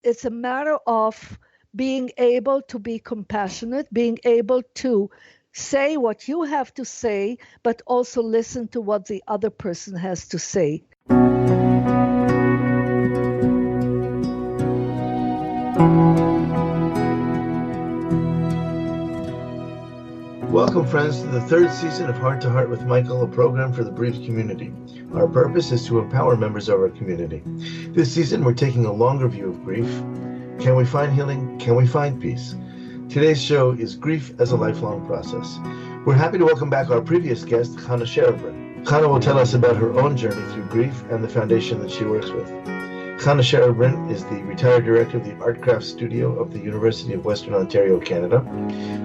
It's a matter of being able to be compassionate, being able to say what you have to say, but also listen to what the other person has to say. Welcome, friends, to the third season of Heart to Heart with Michael, a program for the bereaved community. Our purpose is to empower members of our community. This season, we're taking a longer view of grief. Can we find healing? Can we find peace? Today's show is Grief as a Lifelong Process. We're happy to welcome back our previous guest, Chana Sherebrin. Chana will tell us about her own journey through grief and the foundation that she works with. Chana Sherebrin is the retired director of the Art Craft Studio of the University of Western Ontario, Canada.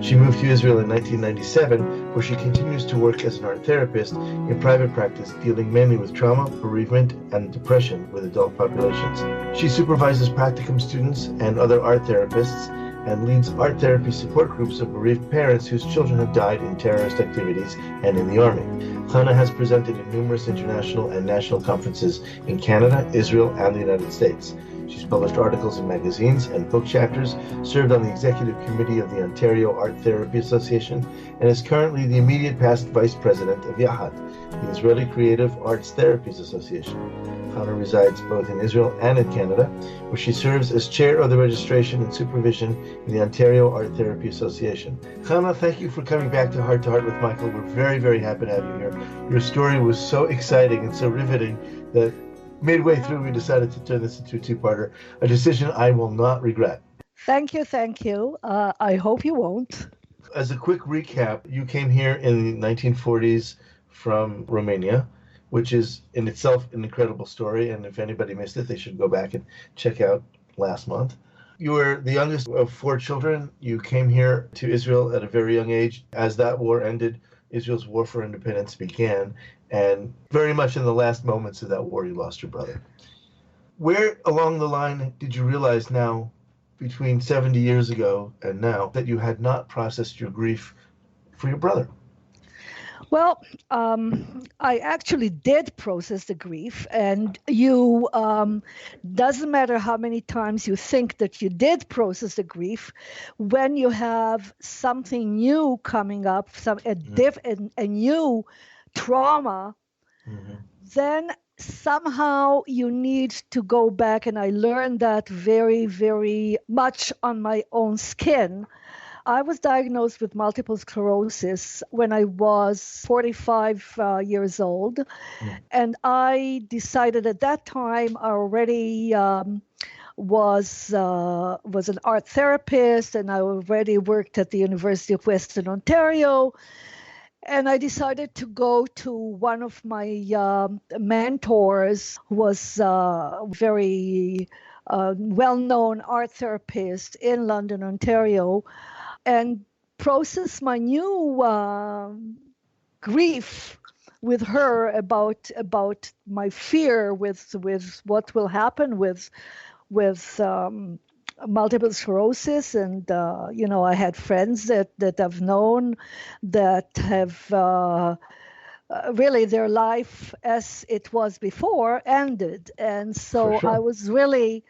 She moved to Israel in 1997, where she continues to work as an art therapist in private practice, dealing mainly with trauma, bereavement, and depression with adult populations. She supervises practicum students and other art therapists and leads art therapy support groups of bereaved parents whose children have died in terrorist activities and in the army. Chana has presented in numerous international and national conferences in Canada, Israel, and the United States. She's published articles in magazines and book chapters, served on the executive committee of the Ontario Art Therapy Association, and is currently the immediate past vice president of Yahad, the Israeli Creative Arts Therapies Association. Chana resides both in Israel and in Canada, where she serves as chair of the registration and supervision in the Ontario Art Therapy Association. Chana, thank you for coming back to Heart with Michael. We're very, very happy to have you here. Your story was so exciting and so riveting that midway through we decided to turn this into a two-parter, a decision I will not regret. Thank you, thank you. I hope you won't. As a quick recap, you came here in the 1940s from Romania, which is in itself an incredible story. And if anybody missed it, they should go back and check out last month. You were the youngest of four children. You came here to Israel at a very young age. As that war ended, Israel's war for independence began. And very much in the last moments of that war, you lost your brother. Where along the line did you realize now, between 70 years ago and now, that you had not processed your grief for your brother? Well, I actually did process the grief, and you doesn't matter how many times you think that you did process the grief, when you have something new coming up, a new trauma, then somehow you need to go back, and I learned that very, very much on my own skin. I was diagnosed with multiple sclerosis when I was 45 years old. And I decided at that time I already was an art therapist, and I already worked at the University of Western Ontario. And I decided to go to one of my mentors, who was a very well-known art therapist in London, Ontario, and process my new grief with her about my fear with what will happen with multiple sclerosis. And I had friends that I've known that have really their life as it was before ended, and so sure. I was really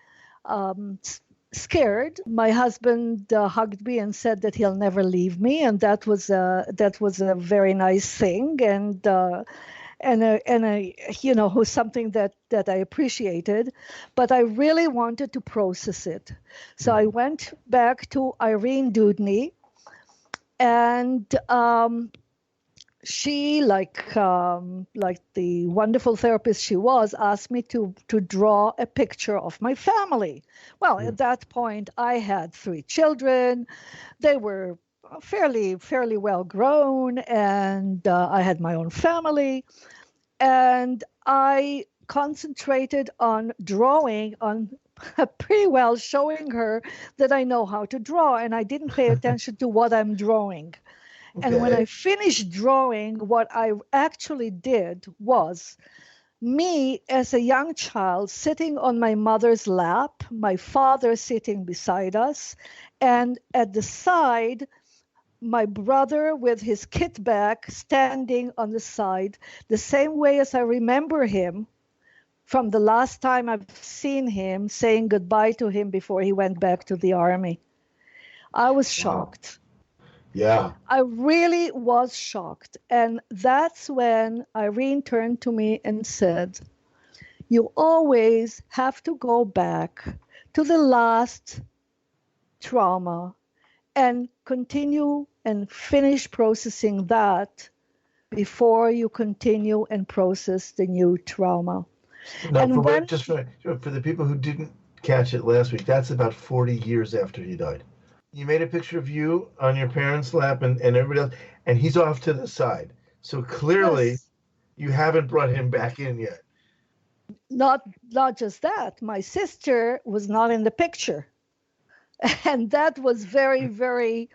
scared. My husband hugged me and said that he'll never leave me, and that was a very nice thing, and who's something that I appreciated. But I really wanted to process it, so I went back to Irene Dudney, and she, like the wonderful therapist she was, asked me to draw a picture of my family. Well, at that point, I had 3 children. They were fairly well grown, and I had my own family. And I concentrated on drawing, on pretty well showing her that I know how to draw, and I didn't pay attention to what I'm drawing. And when I finished drawing, what I actually did was me as a young child sitting on my mother's lap, my father sitting beside us, and at the side, my brother with his kit bag standing on the side, the same way as I remember him from the last time I've seen him, saying goodbye to him before he went back to the army. I was shocked. Yeah. I really was shocked. And that's when Irene turned to me and said, you always have to go back to the last trauma and continue and finish processing that before you continue and process the new trauma. Now, And for the people who didn't catch it last week, that's about 40 years after he died. You made a picture of you on your parents' lap and everybody else, and he's off to the side. So clearly, yes, you haven't brought him back in yet. not just that, my sister was not in the picture. And that was very, very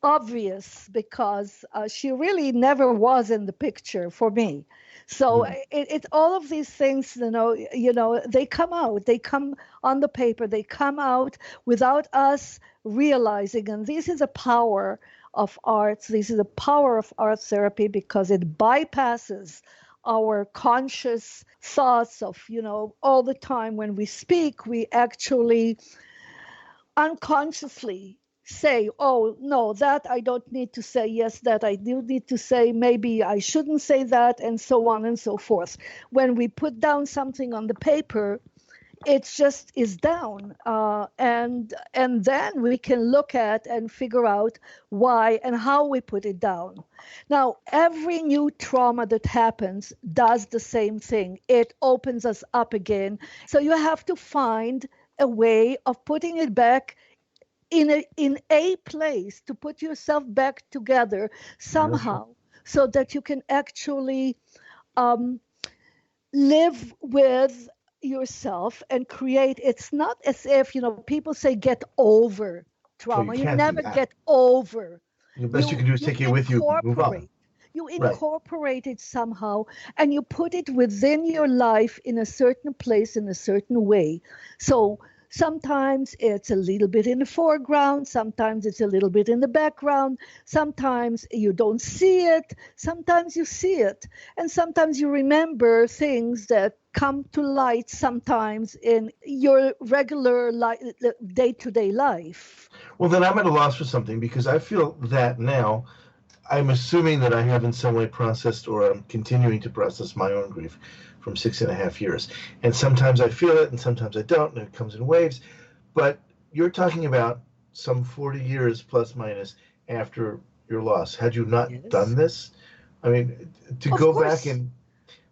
obvious because she really never was in the picture for me. So it all of these things, you know, they come out, they come on the paper, they come out without us realizing. And this is a power of arts. This is the power of art therapy because it bypasses our conscious thoughts of, you know, all the time when we speak, we actually unconsciously say, oh, no, that I don't need to say, yes, that I do need to say, maybe I shouldn't say that, and so on and so forth. When we put down something on the paper, it just is down. And then we can look at and figure out why and how we put it down. Now, every new trauma that happens does the same thing. It opens us up again. So you have to find a way of putting it back in a place to put yourself back together somehow, so that you can actually live with yourself and create. It's not as if, you know, people say get over trauma. You never get over. The best you can do is take it with you, move on. You incorporate it somehow, and you put it within your life in a certain place, in a certain way. So sometimes it's a little bit in the foreground, sometimes it's a little bit in the background, sometimes you don't see it, sometimes you see it, and sometimes you remember things that come to light sometimes in your regular day-to-day life. Well, then I'm at a loss for something, because I feel that now I'm assuming that I have in some way processed, or I'm continuing to process my own grief from 6.5 years. And sometimes I feel it and sometimes I don't, and it comes in waves. But you're talking about some 40 years plus minus after your loss. Had you not done this? I mean, to go back and,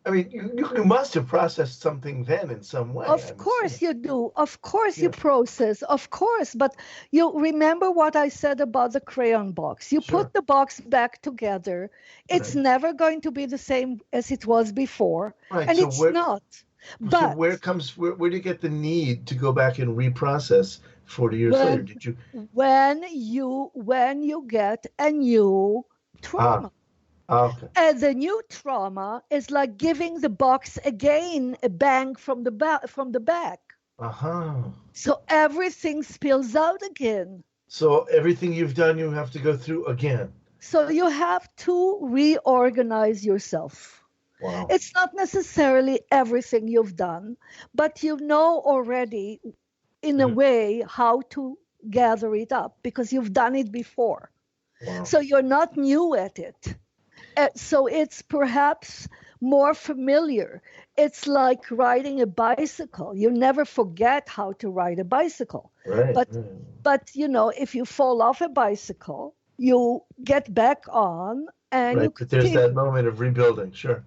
I mean, you must have processed something then in some way. Of course you do. Of course you process. Of course. But you remember what I said about the crayon box. You put the box back together. It's never going to be the same as it was before. Right. And so it's not. But so where do you get the need to go back and reprocess 40 years later? Did you? When you get a new trauma. Okay. And the new trauma is like giving the box again a bang from the back. So everything spills out again. So everything you've done, you have to go through again. So you have to reorganize yourself. Wow. It's not necessarily everything you've done, but you know already in a way how to gather it up because you've done it before. Wow. So you're not new at it. So it's perhaps more familiar. It's like riding a bicycle. You never forget how to ride a bicycle. Right. But you know, if you fall off a bicycle, you get back on and you but there's that moment of rebuilding, sure.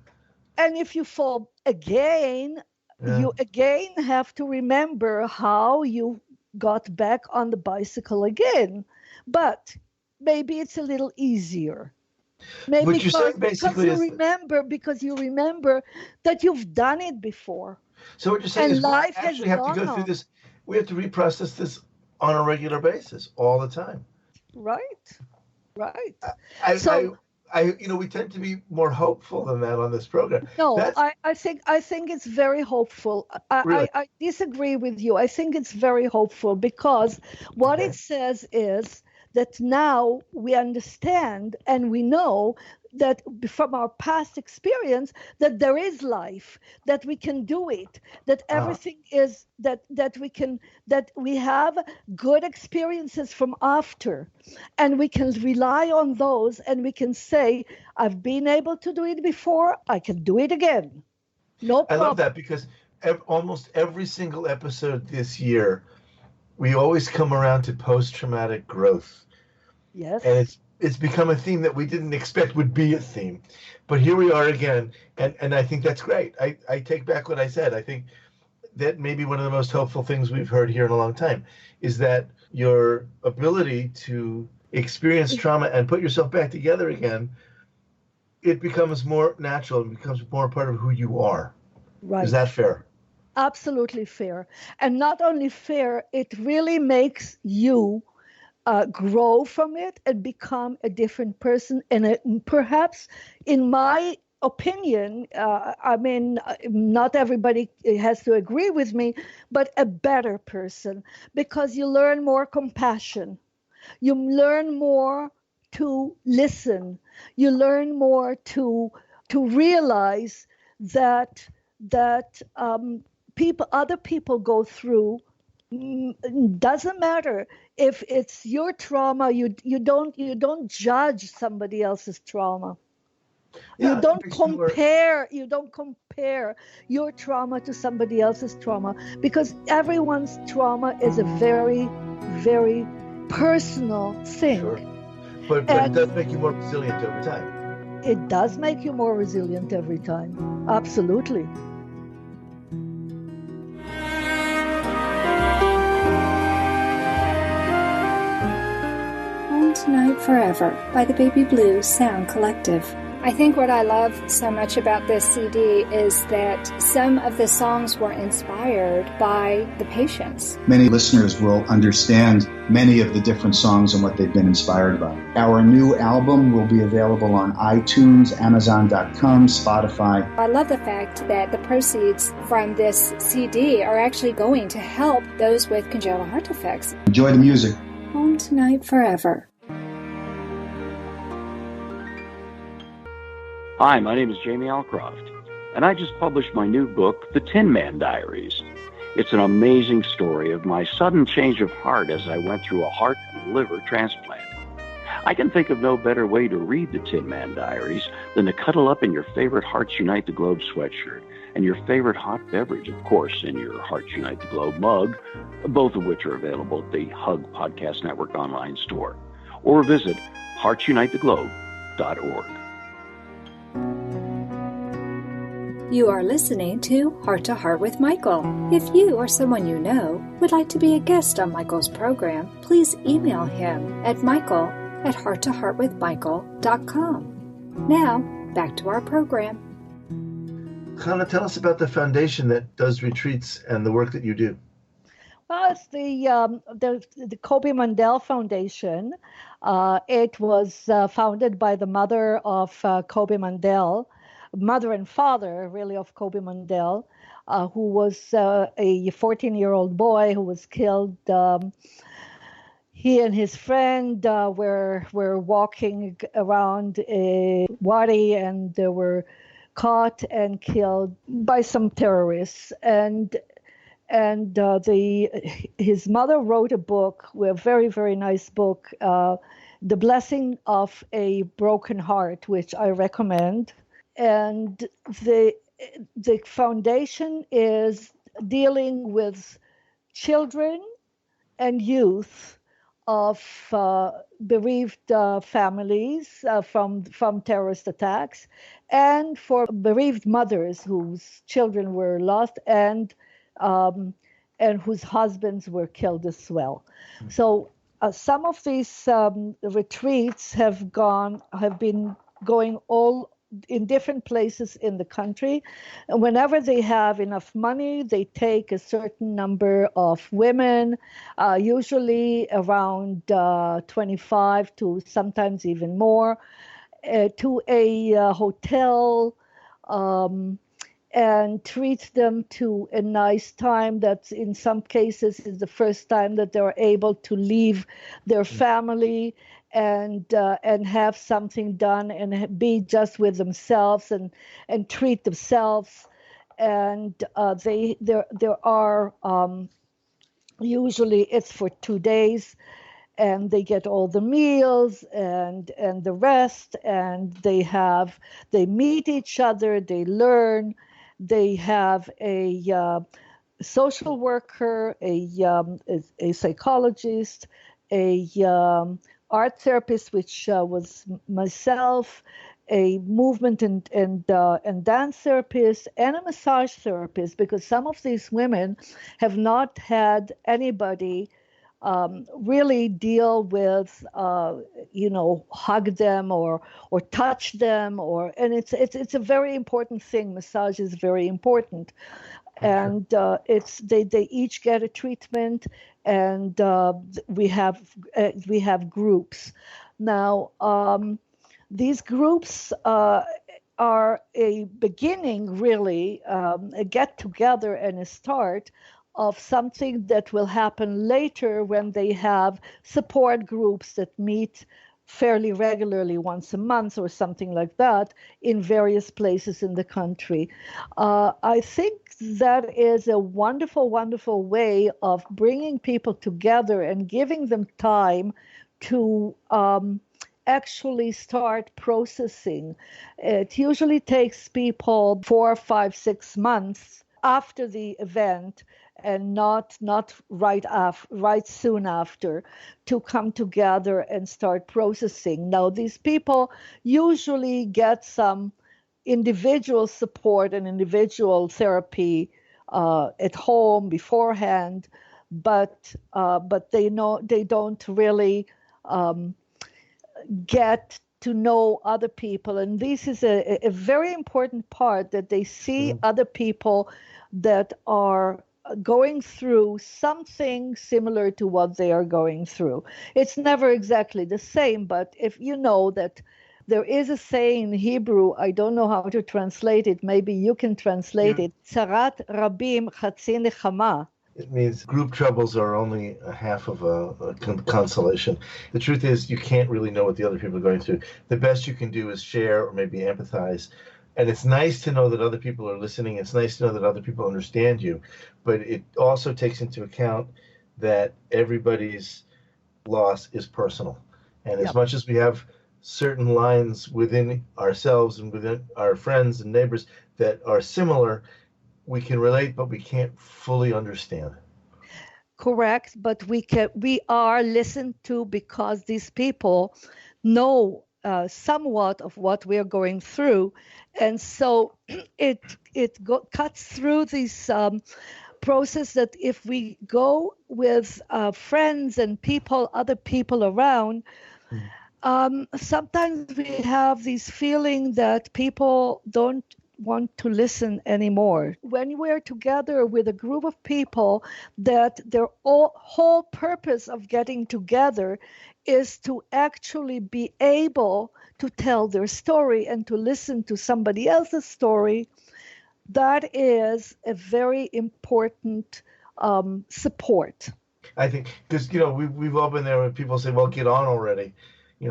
And if you fall again, you again have to remember how you got back on the bicycle again. But maybe it's a little easier. Maybe because you remember that you've done it before. So what you're saying is we actually have to go through this. We have to reprocess this on a regular basis all the time. Right. We tend to be more hopeful than that on this program. No, I think it's very hopeful. I disagree with you. I think it's very hopeful because what it says is that now we understand and we know that from our past experience, that there is life, that we can do it, that everything is, that we have good experiences from after, and we can rely on those, and we can say, I've been able to do it before, I can do it again. No I love problem. that because almost every single episode this year, we always come around to post-traumatic growth. And Yes. it's become a theme that we didn't expect would be a theme. But here we are again, and I think that's great. I take back what I said. I think that may be one of the most helpful things we've heard here in a long time, is that your ability to experience trauma and put yourself back together again, it becomes more natural and becomes more part of who you are. Is that Right. fair? Absolutely fair. And not only fair, it really makes you grow from it and become a different person. And perhaps, in my opinion, I mean, not everybody has to agree with me, but a better person, because you learn more compassion. You learn more to listen. You learn more to realize that other people go through. Doesn't matter if it's your trauma. You don't judge somebody else's trauma. You Yeah, it don't makes you more. compare. You don't compare your trauma to somebody else's trauma, because everyone's trauma is a very, very personal thing. Sure. But it And does make you more resilient over time. it does make you more resilient every time. Absolutely. Home Tonight Forever by the Baby Blue Sound Collective. I think what I love so much about this CD is that some of the songs were inspired by the patients. Many listeners will understand many of the different songs and what they've been inspired by. Our new album will be available on iTunes, Amazon.com, Spotify. I love the fact that the proceeds from this CD are actually going to help those with congenital heart defects. Enjoy the music. Home Tonight Forever. Hi, my name is Jamie Alcroft, and I just published my new book, The Tin Man Diaries. It's an amazing story of my sudden change of heart as I went through a heart and liver transplant. I can think of no better way to read The Tin Man Diaries than to cuddle up in your favorite Hearts Unite the Globe sweatshirt and your favorite hot beverage, of course, in your Hearts Unite the Globe mug, both of which are available at the Hug Podcast Network online store, or visit heartsunitetheglobe.org. You are listening to Heart to Heart with Michael. If you or someone you know would like to be a guest on Michael's program, please email him at michael@hearttoheartwithmichael.com. Now, back to our program. Chana, tell us about the foundation that does retreats and the work that you do. Well, it's the Kobe Mandel Foundation. It was founded by the mother of Kobe Mandel, mother and father, really, of Kobe Mandel, who was a 14-year-old boy who was killed. He and his friend were walking around a wadi, and they were caught and killed by some terrorists. And his mother wrote a book, a very, very nice book, The Blessing of a Broken Heart, which I recommend. And the foundation is dealing with children and youth of bereaved families from terrorist attacks, and for bereaved mothers whose children were lost and whose husbands were killed as well. So some of these retreats have been going all in different places in the country. And whenever they have enough money, they take a certain number of women, usually around 25 to sometimes even more, to a hotel. and treat them to a nice time that in some cases is the first time that they're able to leave their family and have something done and be just with themselves and treat themselves. And there are usually it's for 2 days, and they get all the meals and the rest, and they meet each other, they learn. They have a social worker, a psychologist, a art therapist, which was myself, a movement and dance therapist, and a massage therapist, because some of these women have not had anybody really deal with, hug them or touch them, and it's a very important thing. Massage is very important, and they each get a treatment, and we have groups now. These groups are a beginning, really, a get together and a start of something that will happen later when they have support groups that meet fairly regularly once a month or something like that in various places in the country. I think that is a wonderful, wonderful way of bringing people together and giving them time to actually start processing. It usually takes people 4, 5, 6 months after the event, and not right soon after, to come together and start processing. Now, these people usually get some individual support and individual therapy at home beforehand, but they don't really get to know other people. And this is a very important part, that they see other people that are going through something similar to what they are going through. It's never exactly the same, but if you know that there is a saying in Hebrew, I don't know how to translate it, maybe you can translate it, Tzarat Rabim Chatzi Nechama. It means group troubles are only a half of a consolation. The truth is, you can't really know what the other people are going through. The best you can do is share or maybe empathize. And it's nice to know that other people are listening. It's nice to know that other people understand you. But it also takes into account that everybody's loss is personal. And as much as we have certain lines within ourselves and within our friends and neighbors that are similar, we can relate, but we can't fully understand. Correct, but we are listened to because these people know somewhat of what we're going through, and so it cuts through this process that if we go with friends and other people around, sometimes we have this feeling that people don't want to listen anymore. When we're together with a group of people that their whole purpose of getting together is to actually be able to tell their story and to listen to somebody else's story, that is a very important support. I think, because, we've all been there when people say, well, get on already.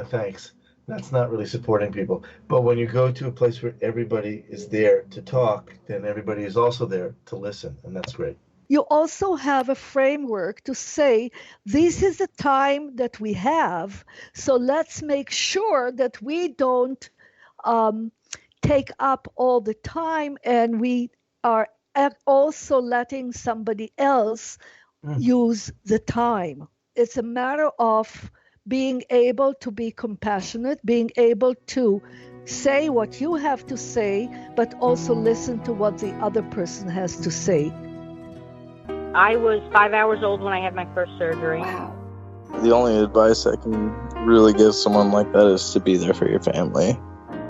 Thanks. That's not really supporting people. But when you go to a place where everybody is there to talk, then everybody is also there to listen, and that's great. You also have a framework to say, this is the time that we have, so let's make sure that we don't take up all the time, and we are also letting somebody else use the time. It's a matter of being able to be compassionate, being able to say what you have to say, but also listen to what the other person has to say. I was 5 hours old when I had my first surgery. Wow. The only advice I can really give someone like that is to be there for your family.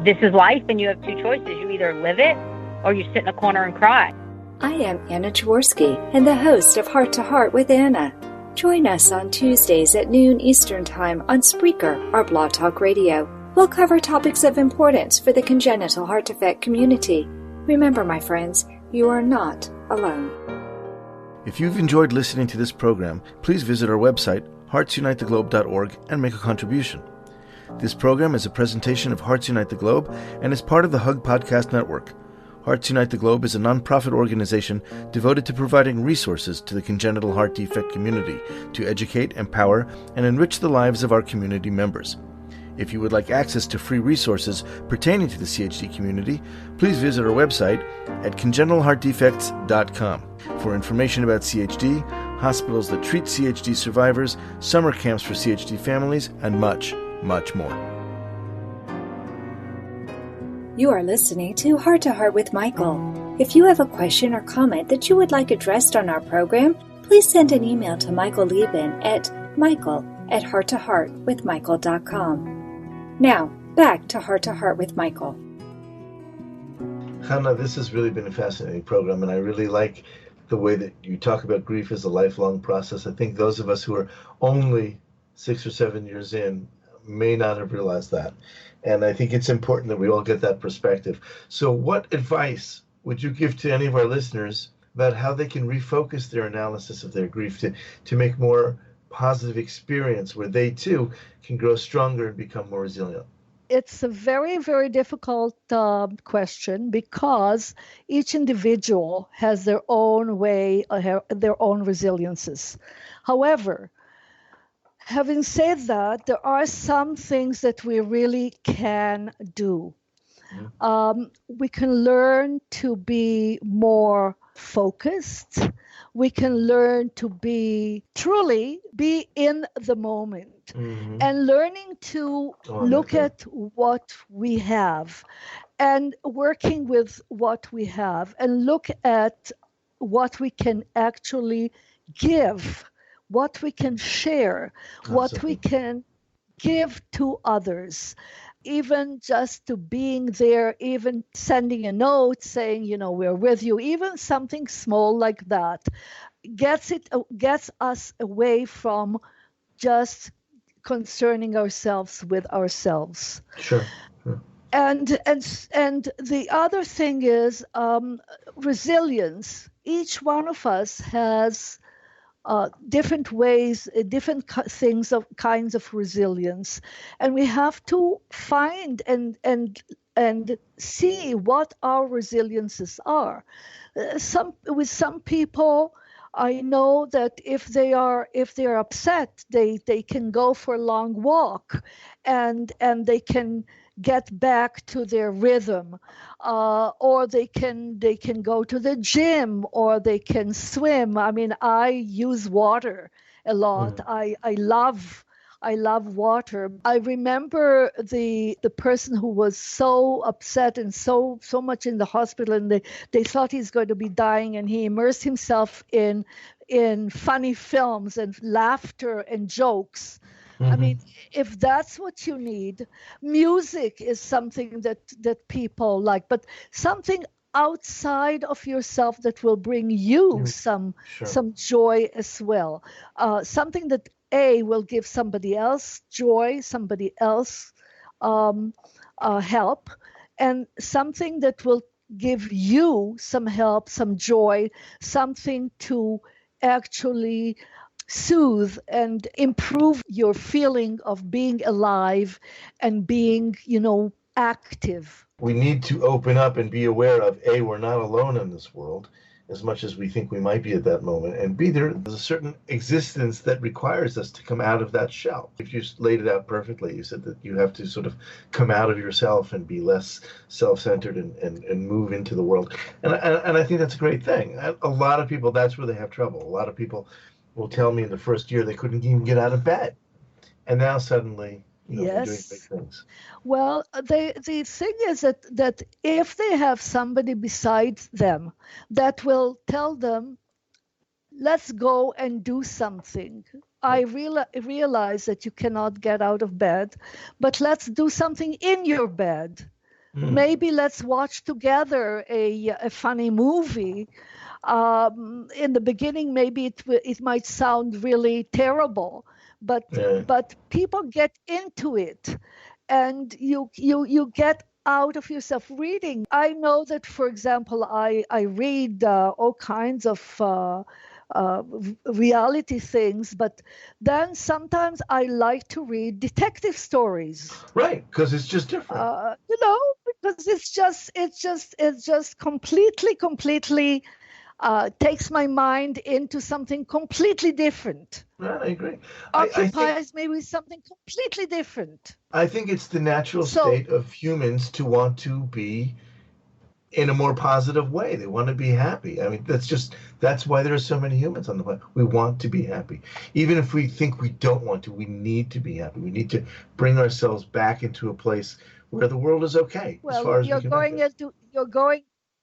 This is life, and you have two choices. You either live it or you sit in a corner and cry. I am Anna Jaworski, and the host of Heart to Heart with Anna. Join us on Tuesdays at noon Eastern Time on Spreaker or Blog Talk Radio. We'll cover topics of importance for the congenital heart defect community. Remember, my friends, you are not alone. If you've enjoyed listening to this program, please visit our website, heartsunitetheglobe.org, and make a contribution. This program is a presentation of Hearts Unite the Globe and is part of the Hug Podcast Network. Hearts Unite the Globe is a nonprofit organization devoted to providing resources to the congenital heart defect community to educate, empower, and enrich the lives of our community members. If you would like access to free resources pertaining to the CHD community, please visit our website at congenitalheartdefects.com for information about CHD, hospitals that treat CHD survivors, summer camps for CHD families, and much, much more. You are listening to Heart to Heart with Michael. If you have a question or comment that you would like addressed on our program, please send an email to Michael Lieben at michael@hearttoheartwithmichael.com. Now, back to Heart with Michael. Hannah, this has really been a fascinating program, and I really like the way that you talk about grief as a lifelong process. I think those of us who are only 6 or 7 years in may not have realized that. And I think it's important that we all get that perspective. So what advice would you give to any of our listeners about how they can refocus their analysis of their grief to make more positive experience where they too can grow stronger and become more resilient? It's a very, very difficult question because each individual has their own way, their own resiliences. However, having said that, there are some things that we really can do. We can learn to be more focused. We can learn to truly be in the moment, and learning to look at what we have and working with what we have and look at what we can actually give, what we can share, what we can give to others. Even just to being there, even sending a note saying, we're with you, even something small like that gets us away from just concerning ourselves with ourselves. Sure. And the other thing is resilience. Each one of us has different ways, different kinds of resilience, and we have to find and see what our resiliences are. With some people, I know that if they're upset, they can go for a long walk, and they can get back to their rhythm, or they can go to the gym, or they can swim. I mean, I use water a lot. I love water. I remember the person who was so upset and so much in the hospital, and they thought he's going to be dying, and he immersed himself in funny films and laughter and jokes. I mean, if that's what you need, music is something that people like, but something outside of yourself that will bring you some joy as well. Something that will give somebody else joy, somebody else help, and something that will give you some help, some joy, something to actually soothe and improve your feeling of being alive and being, active. We need to open up and be aware of, A, we're not alone in this world as much as we think we might be at that moment, and B, there's a certain existence that requires us to come out of that shell. If you laid it out perfectly, you said that you have to sort of come out of yourself and be less self-centered and move into the world. And I think that's a great thing. A lot of people, that's where they have trouble. A lot of people will tell me in the first year they couldn't even get out of bed. And now suddenly, they're doing big things. Well, the thing is that if they have somebody besides them that will tell them, let's go and do something. I realize that you cannot get out of bed, but let's do something in your bed. Maybe let's watch together a funny movie. In the beginning, maybe it might sound really terrible, but people get into it, and you get out of yourself. Reading. I know that, for example, I read all kinds of reality things, but then sometimes I like to read detective stories. Right, because it's just different. Because it's just completely takes my mind into something completely different. Right, I agree. Occupies me with something completely different. I think it's the natural state of humans to want to be in a more positive way. They want to be happy. I mean, that's why there are so many humans on the planet. We want to be happy. Even if we think we don't want to, we need to be happy. We need to bring ourselves back into a place where the world is okay. Well, as far as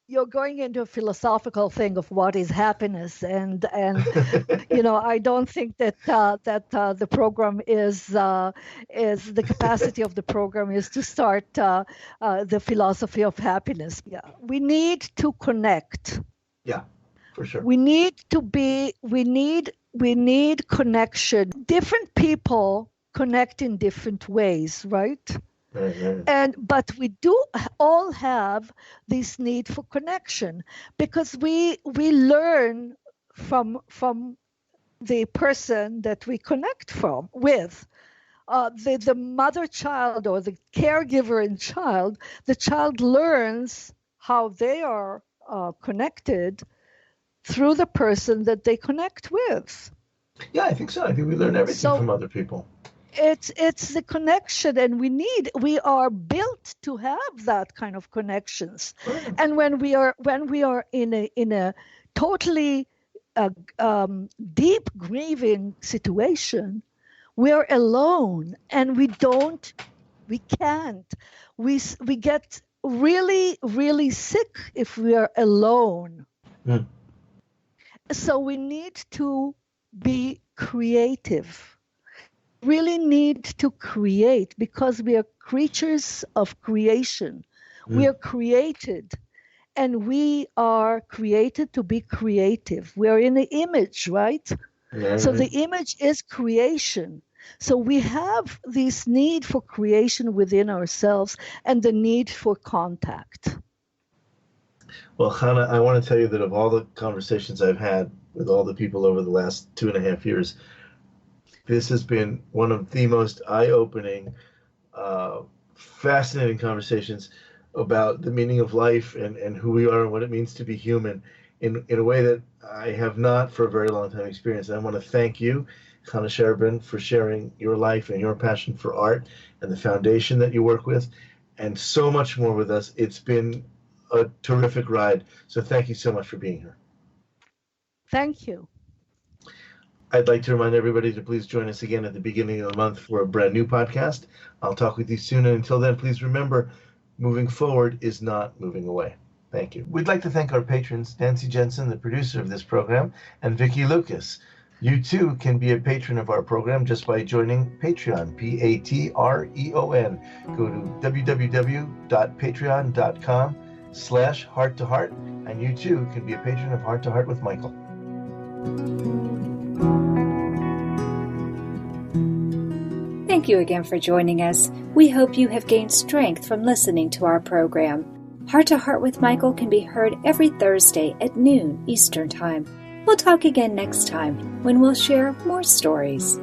you're going into a philosophical thing of what is happiness, and I don't think that the program is the capacity of the program is to start the philosophy of happiness. Yeah, we need to connect. Yeah, for sure. We need connection. Different people connect in different ways, right? Right. But we do all have this need for connection, because we learn from the person that we connect with. The mother child or the caregiver and child, the child learns how they are connected through the person that they connect with. Yeah, I think so. I think we learn everything from other people. It's the connection, and we are built to have that kind of connections. Right. And when we are in a totally deep grieving situation, we are alone, and we get really, really sick if we are alone. Mm. So we need to be creative. Really need to create, because we are creatures of creation. We are created, and we are created to be creative. We are in the image, right? Yeah. So the image is creation. So we have this need for creation within ourselves, and the need for contact. Well, Hannah, I want to tell you that of all the conversations I've had with all the people over the last 2.5 years, this has been one of the most eye-opening, fascinating conversations about the meaning of life and who we are and what it means to be human in a way that I have not for a very long time experienced. And I want to thank you, Hannah Sherebrin, for sharing your life and your passion for art and the foundation that you work with, and so much more with us. It's been a terrific ride. So thank you so much for being here. Thank you. I'd like to remind everybody to please join us again at the beginning of the month for a brand new podcast. I'll talk with you soon. And until then, please remember, moving forward is not moving away. Thank you. We'd like to thank our patrons, Nancy Jensen, the producer of this program, and Vicki Lucas. You too can be a patron of our program just by joining Patreon, Patreon. Go to www.patreon.com/heart-to-heart, and you too can be a patron of Heart to Heart with Michael. Thank you again for joining us. We hope you have gained strength from listening to our program. Heart to Heart with Michael can be heard every Thursday at noon Eastern Time. We'll talk again next time when we'll share more stories.